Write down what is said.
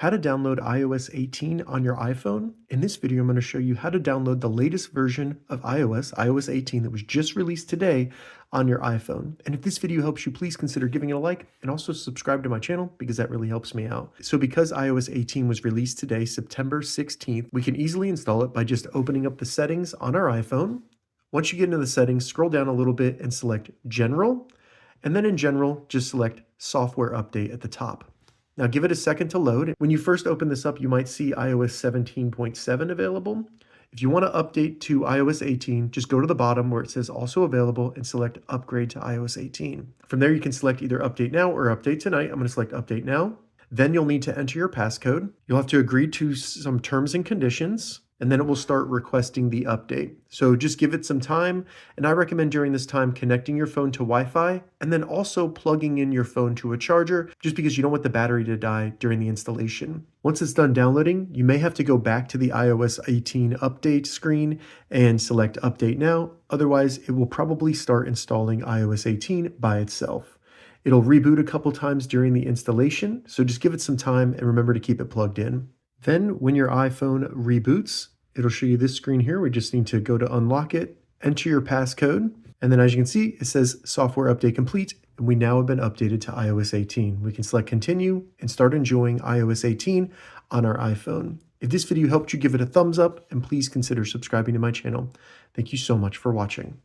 how to download iOS 18 on your iPhone. In this video, I'm going to show you how to download the latest version of iOS 18 that was just released today on your iPhone. And if this video helps you, please consider giving it a like and also subscribe to my channel because that really helps me out. So because iOS 18 was released today, September 16th, we can easily install it by just opening up the settings on our iPhone. Once you get into the settings, scroll down a little bit and select General. And then in General, just select Software Update at the top. Now give it a second to load. When you first open this up, you might see iOS 17.7 available. If you want to update to iOS 18, just go to the bottom where it says also available and select upgrade to iOS 18. From there, you can select either update now or update tonight. I'm going to select update now. Then you'll need to enter your passcode. You'll have to agree to some terms and conditions, and then it will start requesting the update. So just give it some time, and I recommend during this time connecting your phone to Wi-Fi and then also plugging in your phone to a charger just because you don't want the battery to die during the installation. Once it's done downloading, you may have to go back to the iOS 18 update screen and select update now. Otherwise, it will probably start installing iOS 18 by itself. It'll reboot a couple times during the installation, so just give it some time and remember to keep it plugged in. Then when your iPhone reboots, it'll show you this screen here. We just need to go to unlock it, enter your passcode, and then as you can see, it says software update complete, and we now have been updated to iOS 18. We can select continue and start enjoying iOS 18 on our iPhone. If this video helped you, give it a thumbs up, and please consider subscribing to my channel. Thank you so much for watching.